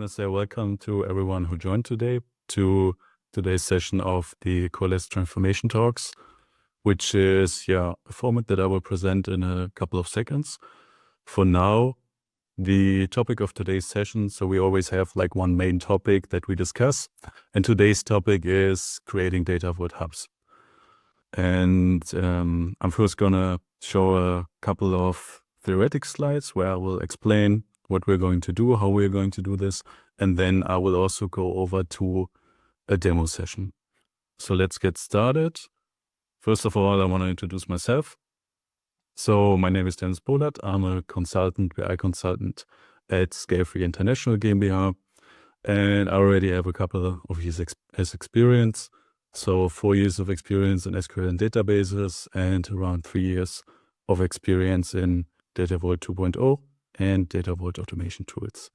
to say welcome to everyone who joined today to today's session of the Coalesce Transformation Talks, which is a format that I will present in a couple of seconds. For now, the topic of today's session, so we always have like one main topic that we discuss, and today's topic is creating data vault hubs. And I'm first gonna show a couple of theoretic slides where I will explain what we're going to do, how we're going to do this, and then I will also go over to a demo session. So let's get started. First of all, I want to introduce myself. So my name is Dennis Polat. I'm a consultant, BI consultant at Scalable International GmbH, and I already have a couple of years as experience. So 4 years of experience in SQL and databases and around 3 years of experience in Data Vault 2.0 and Data Vault automation tools.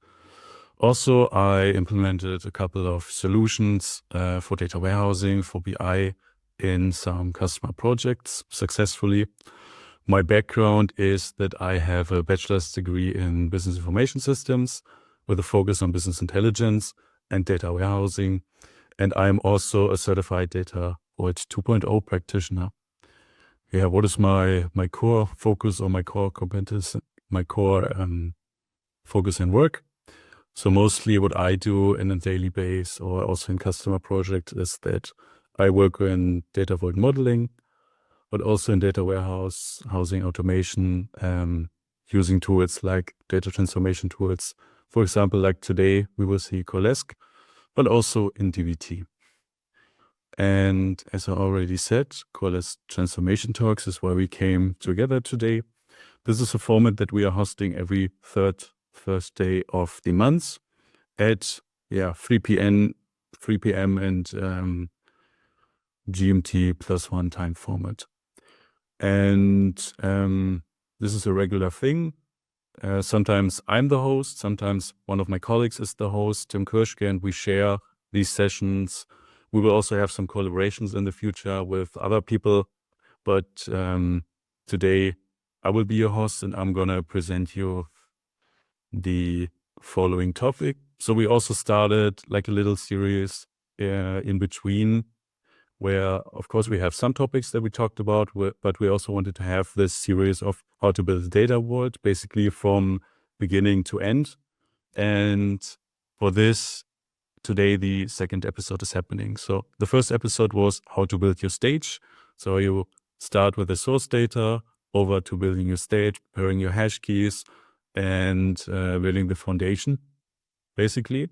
Also, I implemented a couple of solutions for data warehousing, for BI in some customer projects successfully. My background is that I have a bachelor's degree in business information systems with a focus on business intelligence and data warehousing. And I'm also a certified Data Vault 2.0 practitioner. Yeah, what is my core focus or my core competence, my core focus and work? So mostly what I do in a daily base or also in customer projects is that I work in data vault modeling, but also in data warehouse, housing automation, using tools like data transformation tools. For example, like today we will see Coalesce, but also in DBT. And as I already said, Coalesce Transformation Talks is why we came together today. This is a format that we are hosting every third Thursday of the month at 3 p.m. and GMT +1 time format. And this is a regular thing. Sometimes I'm the host, sometimes one of my colleagues is the host, Tim Kirschke, and we share these sessions. We will also have some collaborations in the future with other people, but today I will be your host and I'm gonna present you the following topic. So we also started like a little series in between where, of course, we have some topics that we talked about, but we also wanted to have this series of how to build a data vault, basically from beginning to end. And for this, today, the second episode is happening. So the first episode was how to build your stage. So you start with the source data over to building your stage, preparing your hash keys, and building the foundation, basically.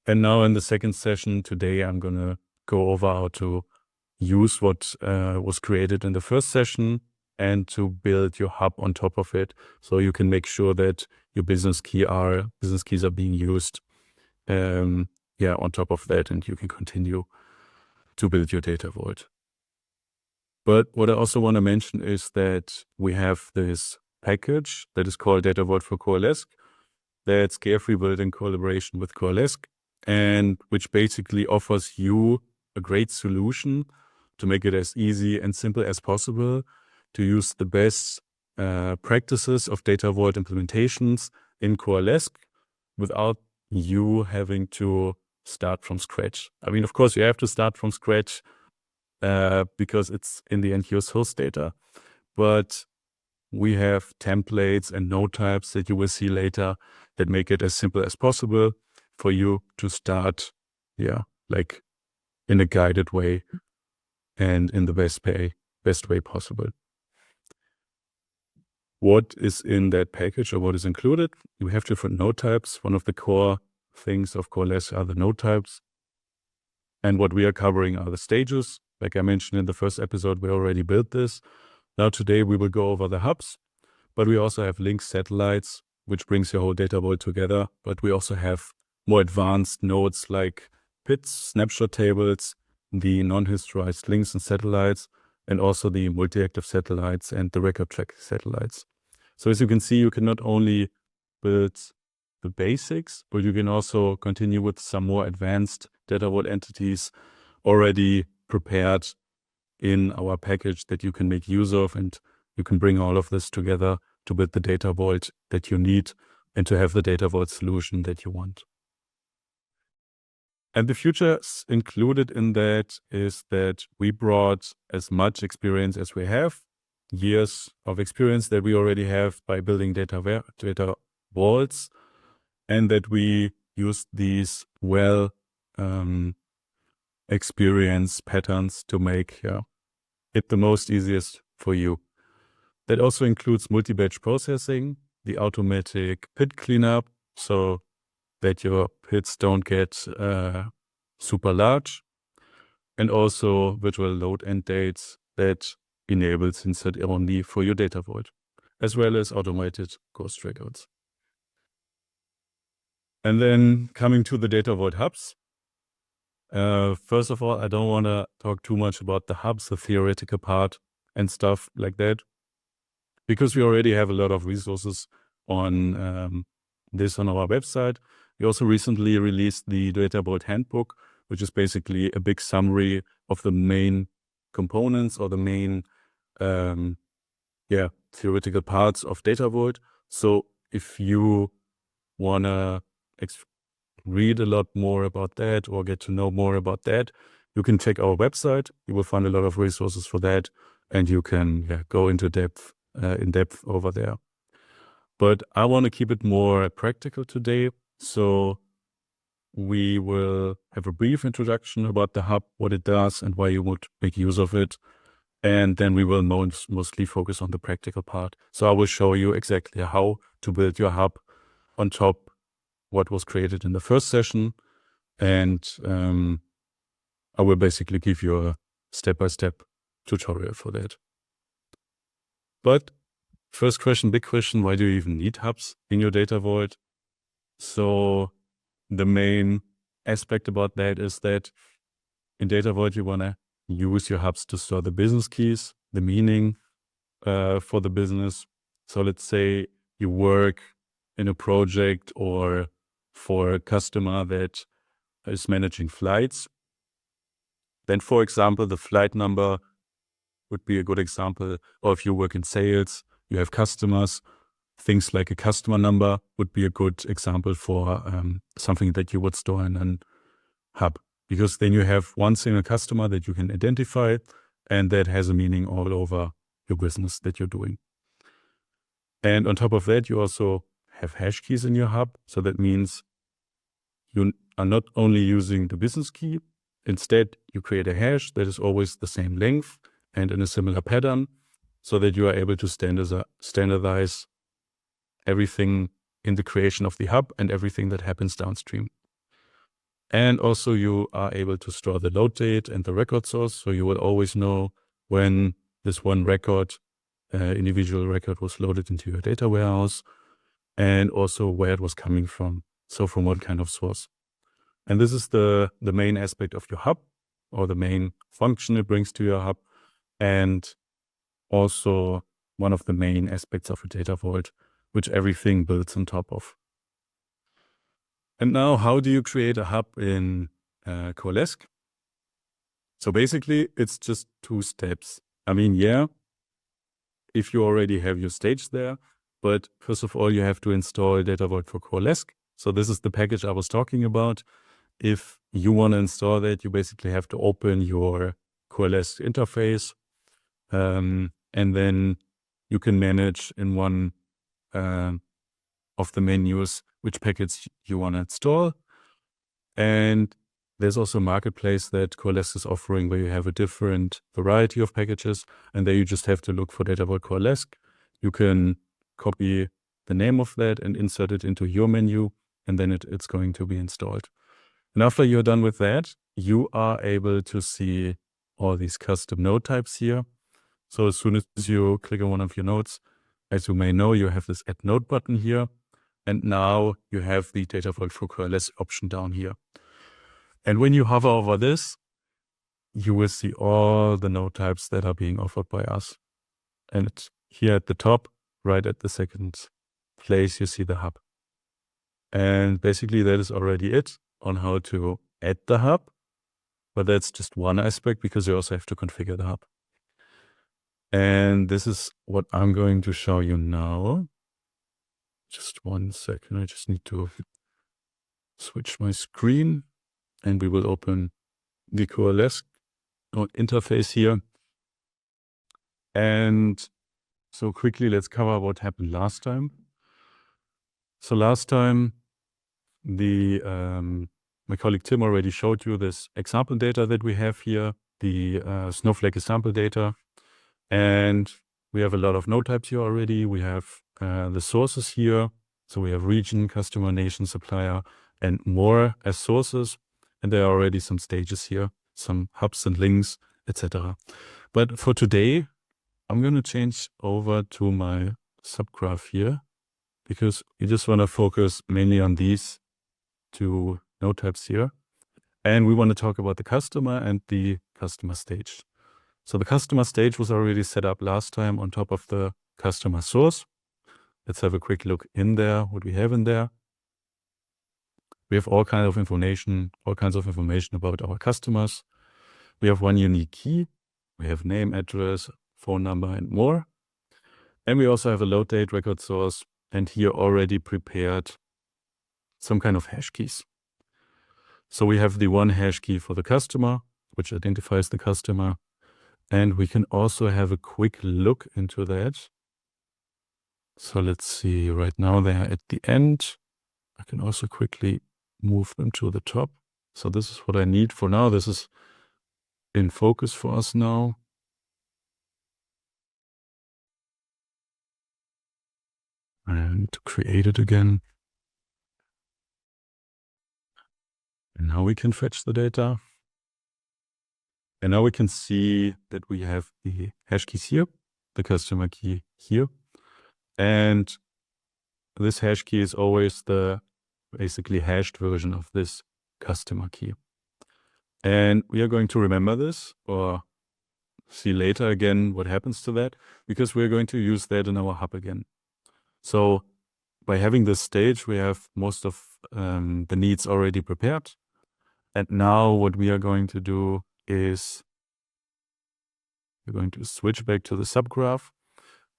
And now in the second session today, I'm going to go over how to use what was created in the first session and to build your hub on top of it, so you can make sure that your business keys are being used on top of that, and you can continue to build your data vault. But what I also want to mention is that we have this package that is called Data Vault for Coalesce that's carefully built in collaboration with Coalesce, and which basically offers you a great solution to make it as easy and simple as possible to use the best practices of data vault implementations in Coalesce without you having to start from scratch. I mean, of course, you have to start from scratch because it's in the end your source data. But we have templates and node types that you will see later that make it as simple as possible for you to start, like in a guided way and in the best way possible. What is in that package or what is included? We have different node types. One of the core things of Coalesce are the node types. And what we are covering are the stages. Like I mentioned in the first episode, we already built this. Now today we will go over the hubs, but we also have linked satellites, which brings your whole data vault together. But we also have more advanced nodes like PIDs, snapshot tables, the non-historized links and satellites, and also the multi-active satellites and the record track satellites. So as you can see, you can not only build the basics, but you can also continue with some more advanced data vault entities already prepared in our package that you can make use of, and you can bring all of this together to build the data vault that you need and to have the data vault solution that you want. And the features included in that is that we brought as much experience as we have, years of experience that we already have by building data vaults, and that we used these experience patterns to make it the most easiest for you. That also includes multi-batch processing, the automatic pit cleanup, so that your pits don't get super large, and also virtual load end dates that enables insert only for your data vault, as well as automated ghost records. And then coming to the data vault hubs. First of all, I don't want to talk too much about the hubs, the theoretical part and stuff like that, because we already have a lot of resources on this on our website. We also recently released the Data Vault Handbook, which is basically a big summary of the main components or the main theoretical parts of Data Vault. So if you want to read a lot more about that or get to know more about that, you can check our website. You will find a lot of resources for that, and you can go into in depth over there. But I want to keep it more practical today. So we will have a brief introduction about the hub, what it does and why you would make use of it. And then we will mostly focus on the practical part. So I will show you exactly how to build your hub on top what was created in the first session. And I will basically give you a step-by-step tutorial for that. But first question, big question, why do you even need hubs in your data vault? So the main aspect about that is that in data vault, you want to use your hubs to store the business keys, the meaning for the business. So let's say you work in a project or for a customer that is managing flights. Then, for example, the flight number would be a good example. Or if you work in sales, you have customers, things like a customer number would be a good example for something that you would store in a hub. Because then you have one single customer that you can identify, and that has a meaning all over your business that you're doing. And on top of that, you also have hash keys in your hub. So that means you are not only using the business key, instead you create a hash that is always the same length and in a similar pattern, so that you are able to standardize everything in the creation of the hub and everything that happens downstream. And also you are able to store the load date and the record source, so you will always know when this one record, individual record, was loaded into your data warehouse, and also where it was coming from, so from what kind of source. And this is the main aspect of your hub, or the main function it brings to your hub, and also one of the main aspects of a data vault, which everything builds on top of. And now, how do you create a hub in Coalesce? So basically, it's just 2 steps. I mean, if you already have your stage there, but first of all, you have to install Data Vault for Coalesce. So this is the package I was talking about. If you want to install that, you basically have to open your Coalesce interface, and then you can manage in one of the menus which packets you want to install. And there's also a marketplace that Coalesce is offering where you have a different variety of packages, and there you just have to look for Data Vault Coalesce. You can copy the name of that and insert it into your menu, and then it's going to be installed. And after you're done with that, you are able to see all these custom node types here. So as soon as you click on one of your nodes, as you may know, you have this Add Node button here. And now you have the Data Vault for Coalesce option down here. And when you hover over this, you will see all the node types that are being offered by us. And here at the top, right at the second place, you see the hub. And basically that is already it on how to add the hub. But that's just one aspect, because you also have to configure the hub. And this is what I'm going to show you now. Just one second, I just need to switch my screen. and we will open the Coalesce interface here. And so quickly, let's cover what happened last time. So last time, my colleague Tim already showed you this example data that we have here, the Snowflake example data. And we have a lot of node types here already. We have the sources here. So we have region, customer, nation, supplier, and more as sources. And there are already some stages here, some hubs and links, etc. But for today, I'm going to change over to my subgraph here, because we just want to focus mainly on these two node types here. And we want to talk about the customer and the customer stage. So the customer stage was already set up last time on top of the customer source. Let's have a quick look in there, what we have in there. We have all kinds of information about our customers. We have one unique key. We have name, address, phone number, and more. And we also have a load date, record source, and here already prepared some kind of hash keys. So we have the one hash key for the customer, which identifies the customer. And we can also have a quick look into that. So let's see, right now they are at the end. I can also quickly move them to the top. So this is what I need for now. This is in focus for us now. And to create it again. And now we can fetch the data. And now we can see that we have the hash keys here, the customer key here. And this hash key is always the basically hashed version of this customer key. And we are going to remember this or see later again what happens to that, because we're going to use that in our hub again. So by having this stage, we have most of the needs already prepared. And now what we are going to do is we're going to switch back to the subgraph.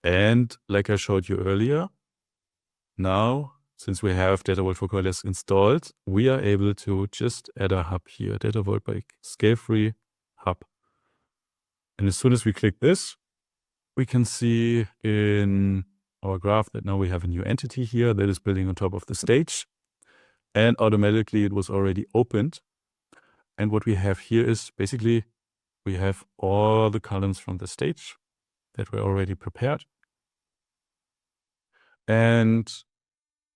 And like I showed you earlier, now, since we have Data Vault for Coalesce installed, we are able to just add a hub here, Data Vault by Scale-Free Hub. And as soon as we click this, we can see in our graph that now we have a new entity here that is building on top of the stage. And automatically it was already opened. And what we have here is basically we have all the columns from the stage that were already prepared. And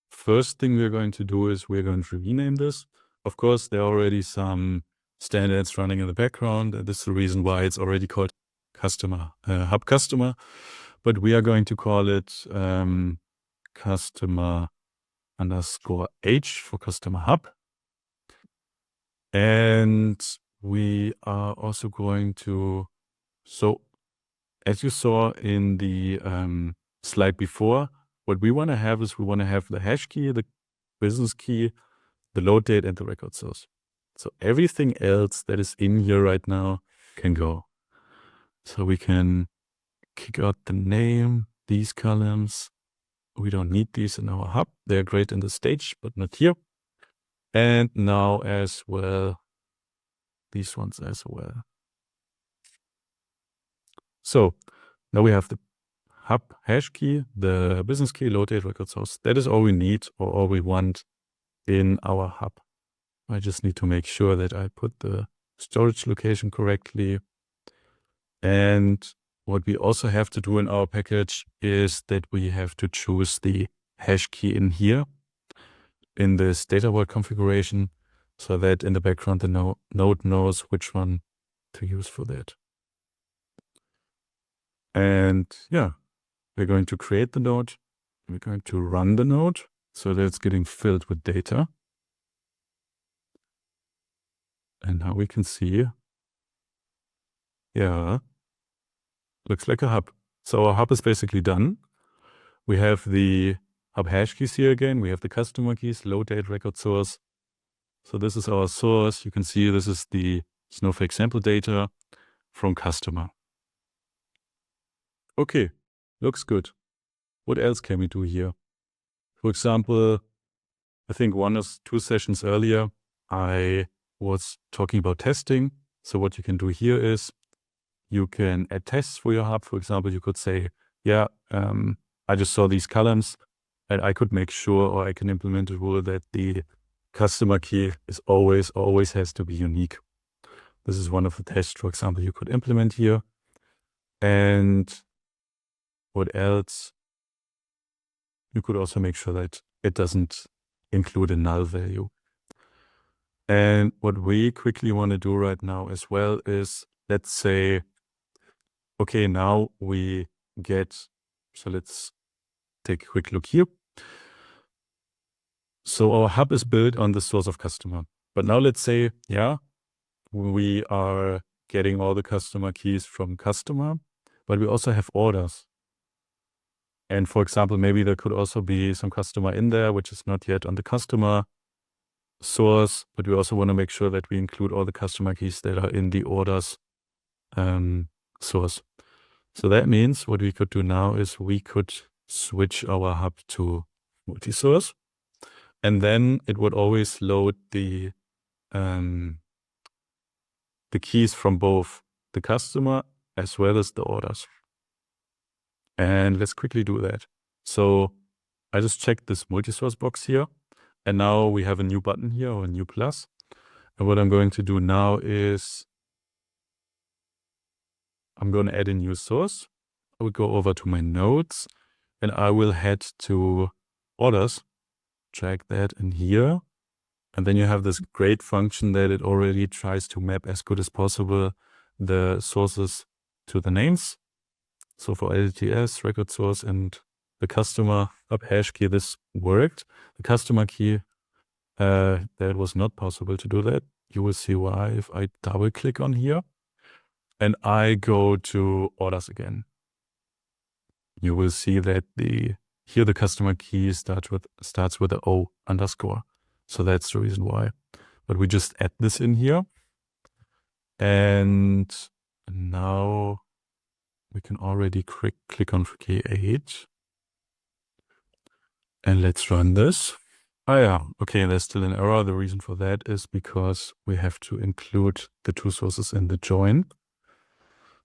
first thing we're going to do is we're going to rename this. Of course, there are already some standards running in the background. And this is the reason why it's already called customer, hub customer. But we are going to call it customer underscore H for customer hub. And we are also going to, so as you saw in the slide before, what we want to have is we want to have the hash key, the business key, the load date, and the record source. So everything else that is in here right now can go. So we can kick out the name, these columns. We don't need these in our hub. They're great in the stage, but not here. And now as well, these ones as well. So now we have the hub hash key, the business key, load date, record source. That is all we need or all we want in our hub. I just need to make sure that I put the storage location correctly. And what we also have to do in our package is that we have to choose the hash key in here in this data vault configuration, so that in the background the node knows which one to use for that. And yeah, we're going to create the node. We're going to run the node so that it's getting filled with data. And now we can see, yeah, looks like a hub. So our hub is basically done. We have the hub hash keys here again. We have the customer keys, load date, record source. So this is our source. You can see this is the Snowflake sample data from customer. Okay, looks good. What else can we do here? For example, I think 1 or 2 sessions earlier, I was talking about testing. So what you can do here is you can add tests for your hub. For example, you could say, yeah, I just saw these columns and I could make sure, or I can implement a rule that the customer key is always has to be unique. This is one of the tests, for example, you could implement here. And what else? You could also make sure that it doesn't include a null value. And what we quickly want to do right now as well is, let's say, okay, now we get, so let's take a quick look here. So our hub is built on the source of customer. But now let's say, yeah, we are getting all the customer keys from customer, but we also have orders. And for example, maybe there could also be some customer in there, which is not yet on the customer source, but we also want to make sure that we include all the customer keys that are in the orders source. So that means what we could do now is we could switch our hub to multi-source, and then it would always load the keys from both the customer as well as the orders. And let's quickly do that. So I just checked this multi-source box here, and now we have a new button here, or a new plus. And what I'm going to do now is I'm going to add a new source. I will go over to my nodes and I will head to orders, drag that in here. And then you have this great function that it already tries to map as good as possible the sources to the names. So for LTS, record source, and the customer hub hash key, this worked. The customer key, that was not possible to do that. You will see why if I double click on here and I go to orders again. You will see that here the customer key starts with a O underscore. So that's the reason why. But we just add this in here. And now we can already click on create. And let's run this. Oh yeah, okay, there's still an error. The reason for that is because we have to include the two sources in the join.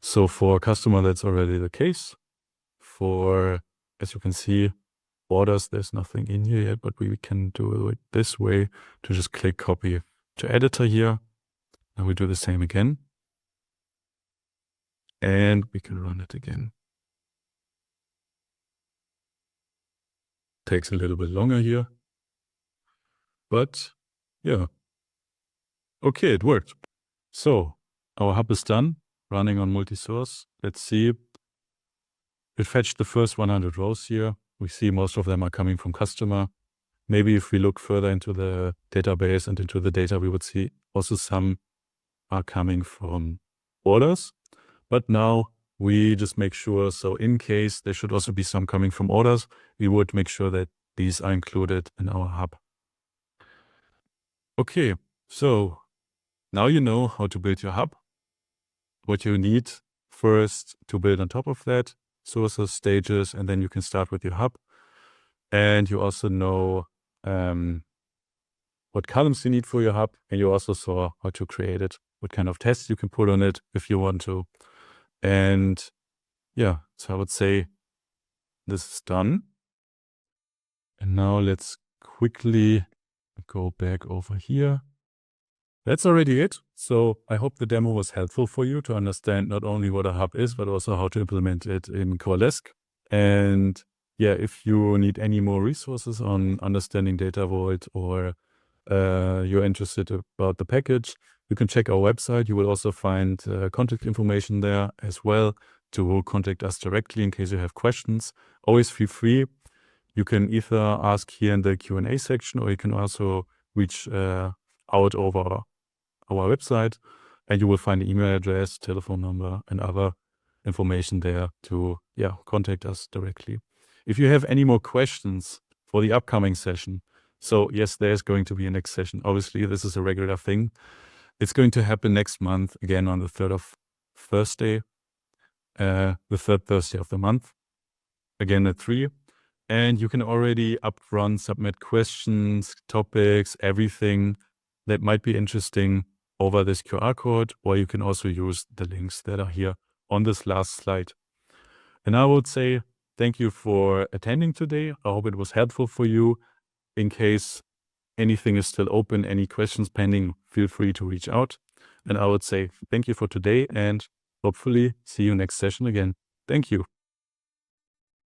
So for customer, that's already the case. For, as you can see, orders, there's nothing in here yet, but we can do it this way to just click copy to editor here. And we do the same again. And we can run it again. Takes a little bit longer here. But yeah. Okay, it worked. So our hub is done, running on multi-source. Let's see. It fetched the first 100 rows here. We see most of them are coming from customer. Maybe if we look further into the database and into the data, we would see also some are coming from orders. But now we just make sure, so in case there should also be some coming from orders, we would make sure that these are included in our hub. Okay, so now you know how to build your hub. What you need first to build on top of that, sources, stages, and then you can start with your hub. And you also know what columns you need for your hub, and you also saw how to create it, what kind of tests you can put on it if you want to. And yeah, so I would say this is done. And now let's quickly go back over here. That's already it. So I hope the demo was helpful for you to understand not only what a hub is, but also how to implement it in Coalesce. And yeah, if you need any more resources on understanding Data Vault, or you're interested about the package, you can check our website. You will also find contact information there as well to contact us directly in case you have questions. Always feel free. You can either ask here in the Q&A section, or you can also reach out over our website, and you will find an email address, telephone number, and other information there to contact us directly. If you have any more questions for the upcoming session, so yes, there's going to be a next session. Obviously, this is a regular thing. It's going to happen next month, again on the third Thursday of the month, again at 3. And you can already upfront submit questions, topics, everything that might be interesting over this QR code, or you can also use the links that are here on this last slide. And I would say thank you for attending today. I hope it was helpful for you. In case anything is still open, any questions pending, feel free to reach out. And I would say thank you for today and hopefully see you next session again. Thank you.